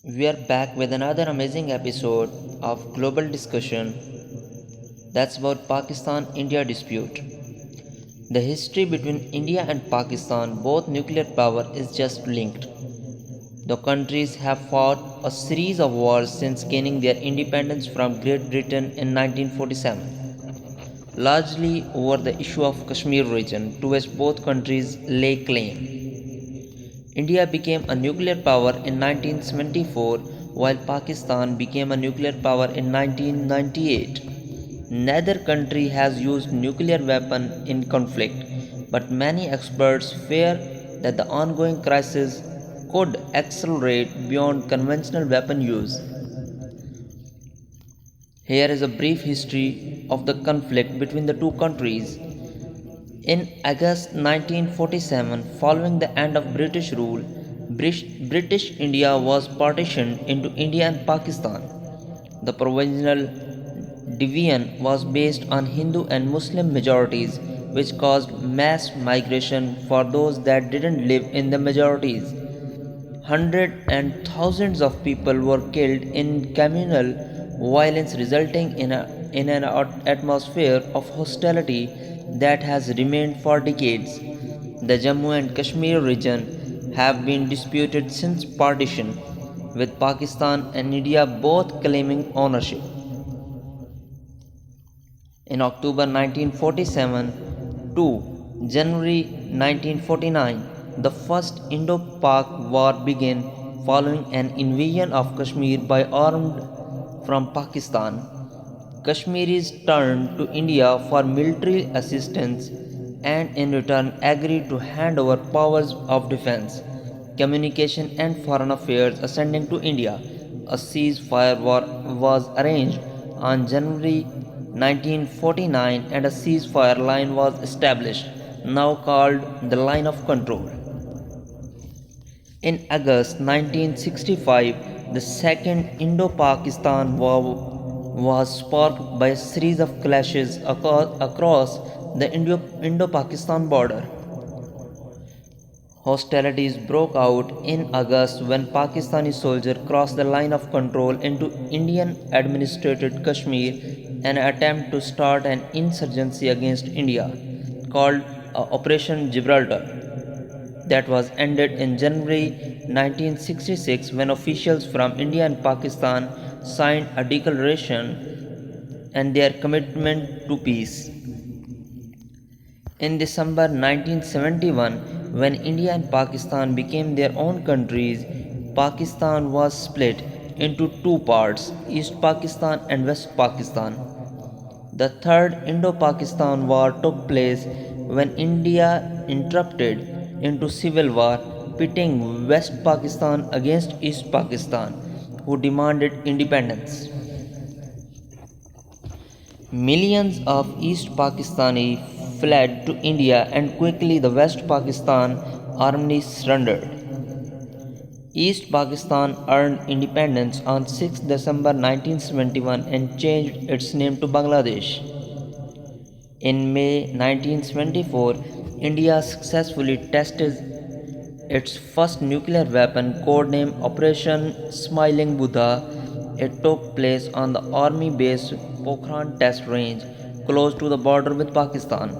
We are back with another amazing episode of Global Discussion that's about Pakistan India dispute. The history between India and Pakistan, both nuclear power, is just linked. The countries have fought a series of wars since gaining their independence from Great Britain in 1947, largely over the issue of Kashmir region to which both countries lay claim. India became a nuclear power in 1974 while Pakistan became a nuclear power in 1998. Neither country has used nuclear weapon in conflict, but many experts fear that the ongoing crisis could accelerate beyond conventional weapon use. Here is a brief history of the conflict between the two countries. In August 1947, following the end of British rule, British India was partitioned into India and Pakistan. The provisional division was based on Hindu and Muslim majorities, which caused mass migration for those that didn't live in the majorities. Hundreds and thousands of people were killed in communal violence, resulting in an atmosphere of hostility that has remained for decades. The Jammu and Kashmir region have been disputed since partition, with Pakistan and India both claiming ownership. In October 1947 to January 1949, the First Indo-Pak War began following an invasion of Kashmir by armed from Pakistan. Kashmiris turned to India for military assistance and in return agreed to hand over powers of defense, communication and foreign affairs ascending to India. A ceasefire was arranged on January 1949 and a ceasefire line was established, now called the Line of Control. In August 1965, the Second Indo-Pakistan War was sparked by a series of clashes across the Indo-Pakistan border. Hostilities broke out in August when Pakistani soldiers crossed the line of control into Indian administered Kashmir in an attempt to start an insurgency against India called Operation Gibraltar that was ended in January 1966 when officials from India and Pakistan signed a declaration and their commitment to peace. In December 1971, when India and Pakistan became their own countries, Pakistan was split into two parts, East Pakistan and West Pakistan. The Third Indo-Pakistan War took place when India interrupted into civil war, pitting West Pakistan against East Pakistan, who demanded independence. Millions of East Pakistani fled to India and quickly the West Pakistan army surrendered. East Pakistan earned independence on 6 December 1971 and changed its name to Bangladesh. In May 1974, India successfully tested its first nuclear weapon, codenamed Operation Smiling Buddha. It took place on the army base Pokhran Test Range, close to the border with Pakistan.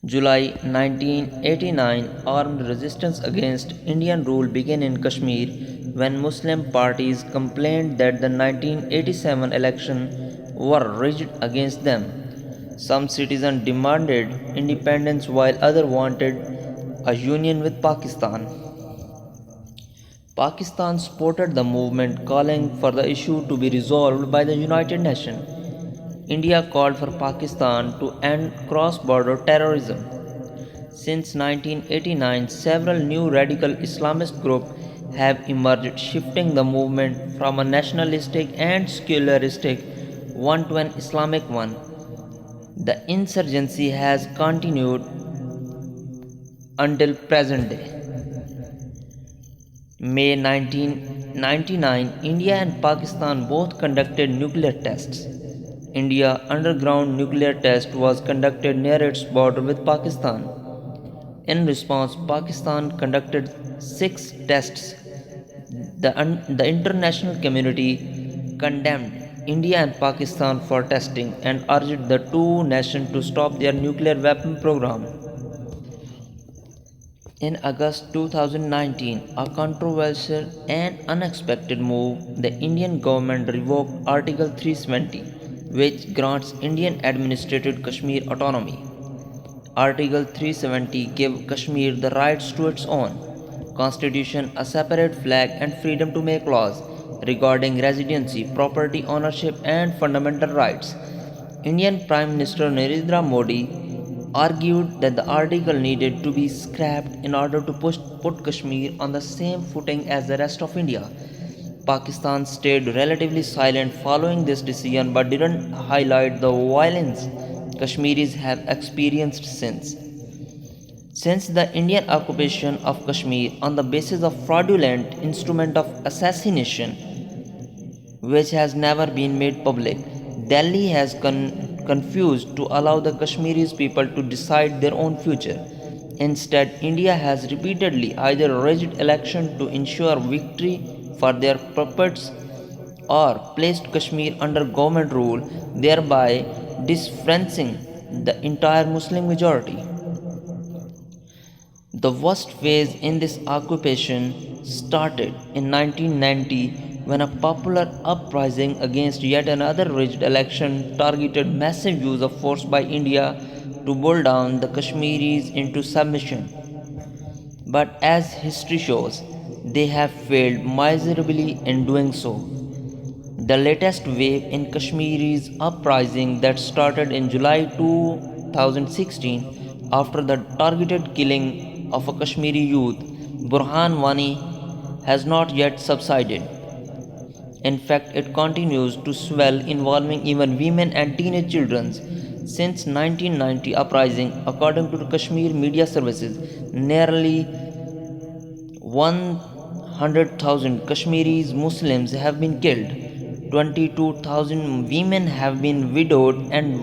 July 1989, armed resistance against Indian rule began in Kashmir when Muslim parties complained that the 1987 elections were rigged against them. Some citizens demanded independence while others wanted a union with Pakistan. Pakistan supported the movement, calling for the issue to be resolved by the United Nations. India called for Pakistan to end cross-border terrorism. Since 1989, several new radical Islamist groups have emerged, shifting the movement from a nationalistic and secularistic one to an Islamic one. The insurgency has continued until present day. May 1999, India and Pakistan both conducted nuclear tests. India underground nuclear test was conducted near its border with Pakistan. In response, Pakistan conducted 6 tests. The international community condemned India and Pakistan for testing and urged the two nations to stop their nuclear weapon program. In August 2019, a controversial and unexpected move, the Indian government revoked Article 370, which grants Indian administered Kashmir autonomy. Article 370 gave Kashmir the rights to its own constitution, a separate flag, and freedom to make laws regarding residency, property ownership, and fundamental rights. Indian Prime Minister Narendra Modi argued that the article needed to be scrapped in order to put Kashmir on the same footing as the rest of India. Pakistan stayed relatively silent following this decision but didn't highlight the violence Kashmiris have experienced since. Since the Indian occupation of Kashmir on the basis of fraudulent instrument of assassination, which has never been made public, Delhi has confused to allow the Kashmiris people to decide their own future. Instead, India has repeatedly either rigged election to ensure victory for their puppets or placed Kashmir under government rule, thereby disfranchising the entire Muslim majority. The worst phase in this occupation started in 1990 when a popular uprising against yet another rigged election targeted massive use of force by India to pull down the Kashmiris into submission. But as history shows, they have failed miserably in doing so. The latest wave in Kashmiri's uprising that started in July 2016 after the targeted killing of a Kashmiri youth, Burhan Wani, has not yet subsided. In fact, it continues to swell, involving even women and teenage children. Since 1990 uprising, according to the Kashmir Media Services, nearly 100,000 Kashmiris Muslims have been killed. 22,000 women have been widowed and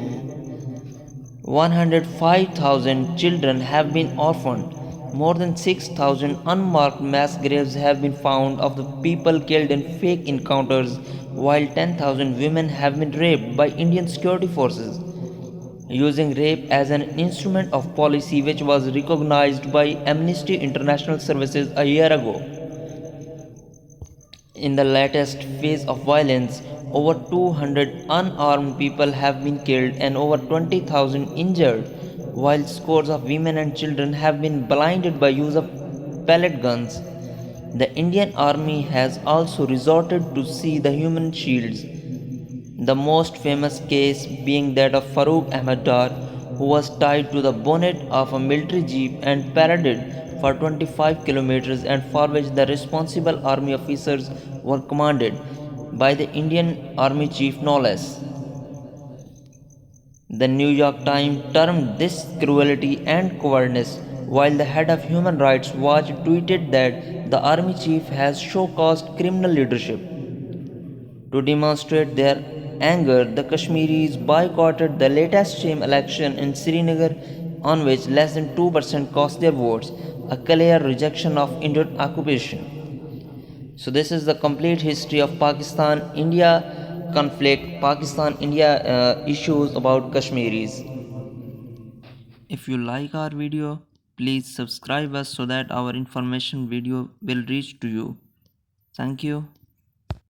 105,000 children have been orphaned. More than 6,000 unmarked mass graves have been found of the people killed in fake encounters, while 10,000 women have been raped by Indian security forces, using rape as an instrument of policy which was recognized by Amnesty International Services a year ago. In the latest phase of violence, over 200 unarmed people have been killed and over 20,000 injured, while scores of women and children have been blinded by use of pellet guns. The Indian Army has also resorted to see the human shields, the most famous case being that of Farooq Ahmed Dar, who was tied to the bonnet of a military jeep and paraded for 25 kilometers, and for which the responsible army officers were commanded by the Indian Army chief no less. The New York Times termed this cruelty and cowardice, while the head of Human Rights Watch tweeted that the army chief has show-caused criminal leadership. To demonstrate their anger, the Kashmiris boycotted the latest sham election in Srinagar, on which less than 2% cast their votes, a clear rejection of Indian occupation. So, this is the complete history of Pakistan India conflict, Pakistan India issues about Kashmiris. If you like our video, please subscribe us so that our information video will reach to you. Thank you.